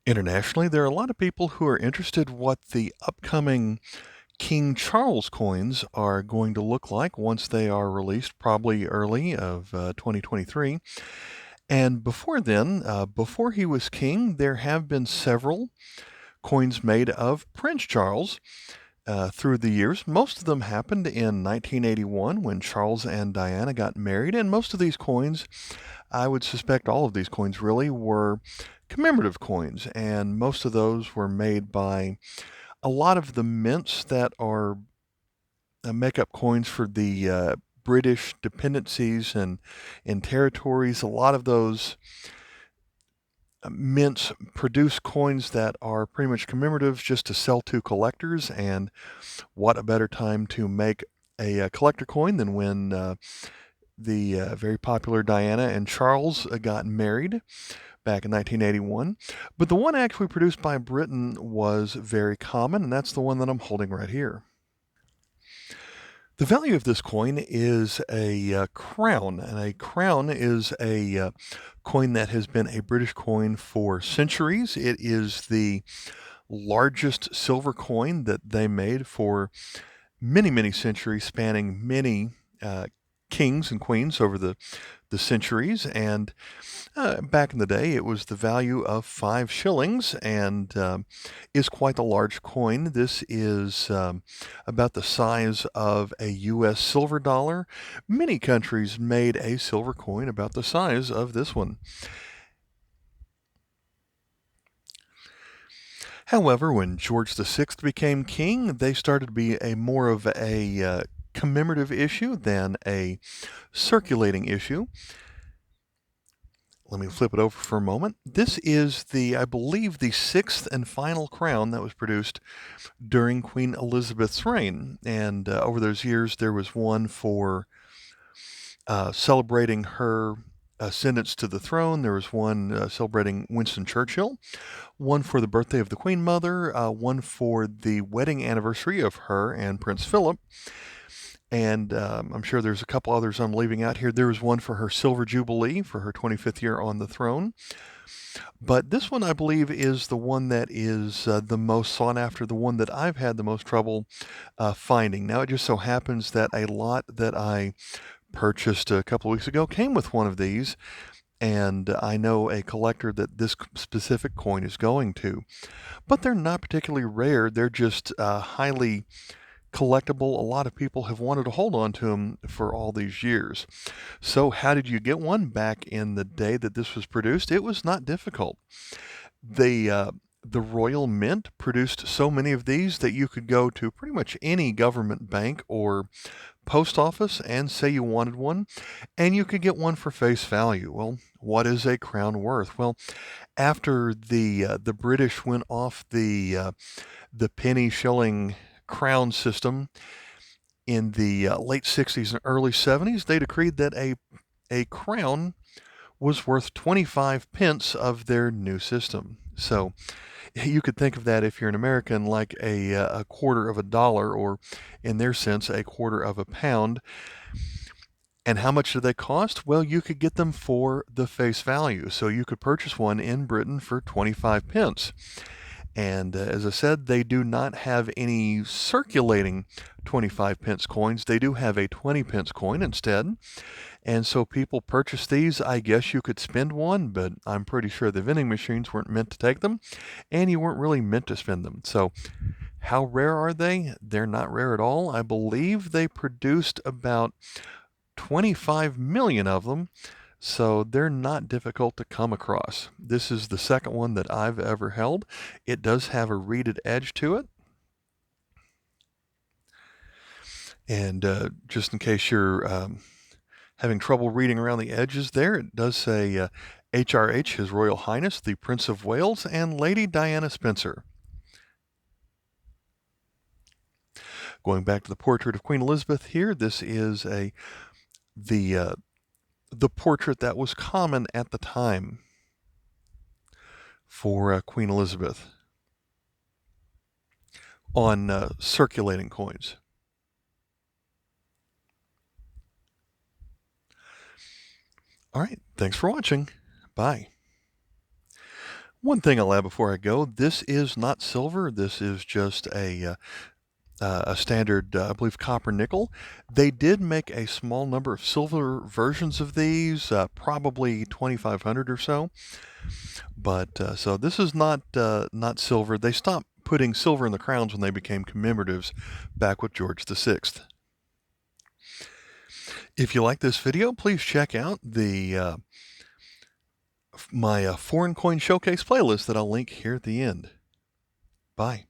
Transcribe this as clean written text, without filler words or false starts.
Internationally, there are a lot of people who are interested what the upcoming King Charles coins are going to look like once they are released, probably early of 2023. And before then, before he was king, there have been several coins made of Prince Charles through the years. Most of them happened in 1981 when Charles and Diana got married, and most of these coins, I would suspect all of these coins really, were commemorative coins, and most of those were made by a lot of the mints that are make-up coins for the British dependencies and territories. A lot of those mints produce coins that are pretty much commemoratives just to sell to collectors, and what a better time to make a collector coin than when the very popular Diana and Charles got married back in 1981. But the one actually produced by Britain was very common, and that's the one that I'm holding right here. The value of this coin is a crown, and a crown is a coin that has been a British coin for centuries. It is the largest silver coin that they made for many, many centuries, spanning many kings and queens over the centuries. And back in the day, it was the value of 5 shillings and is quite a large coin. This is about the size of a U.S. silver dollar. Many countries made a silver coin about the size of this one. However, when George VI became king, they started to be a more of a commemorative issue than a circulating issue. Let me flip it over for a moment. This is I believe, the sixth and final crown that was produced during Queen Elizabeth's reign. And over those years, there was one for celebrating her ascendance to the throne. There was one celebrating Winston Churchill, one for the birthday of the Queen Mother, one for the wedding anniversary of her and Prince Philip. And I'm sure there's a couple others I'm leaving out here. There was one for her Silver Jubilee for her 25th year on the throne. But this one, I believe, is the one that is the most sought after, the one that I've had the most trouble finding. Now, it just so happens that a lot that I purchased a couple of weeks ago came with one of these, and I know a collector that this specific coin is going to. But they're not particularly rare. They're just highly collectible. A lot of people have wanted to hold on to them for all these years. So how did you get one back in the day that this was produced? It was not difficult. The Royal Mint produced so many of these that you could go to pretty much any government bank or post office and say you wanted one, and you could get one for face value. Well, what is a crown worth? Well, after the British went off the penny shilling crown system in the late 60s and early 70s, they decreed that a crown was worth 25 pence of their new system. So you could think of that, if you're an American, like a quarter of a dollar, or in their sense, a quarter of a pound. And how much do they cost? Well, you could get them for the face value. So you could purchase one in Britain for 25 pence. And as I said, they do not have any circulating 25 pence coins. They do have a 20 pence coin instead. And so people purchase these. I guess you could spend one, but I'm pretty sure the vending machines weren't meant to take them, and you weren't really meant to spend them. So how rare are they? They're not rare at all. I believe they produced about 25 million of them, so they're not difficult to come across. This is the second one that I've ever held. It does have a reeded edge to it. And just in case you're having trouble reading around the edges there, it does say HRH, His Royal Highness, the Prince of Wales, and Lady Diana Spencer. Going back to the portrait of Queen Elizabeth here, this is the portrait that was common at the time for Queen Elizabeth on circulating coins. All right, thanks for watching. Bye. One thing I'll add before I go, this is not silver. This is just a standard, I believe, copper nickel. They did make a small number of silver versions of these, probably 2,500 or so. But so this is not silver. They stopped putting silver in the crowns when they became commemoratives back with George VI. If you like this video, please check out my foreign coin showcase playlist that I'll link here at the end. Bye.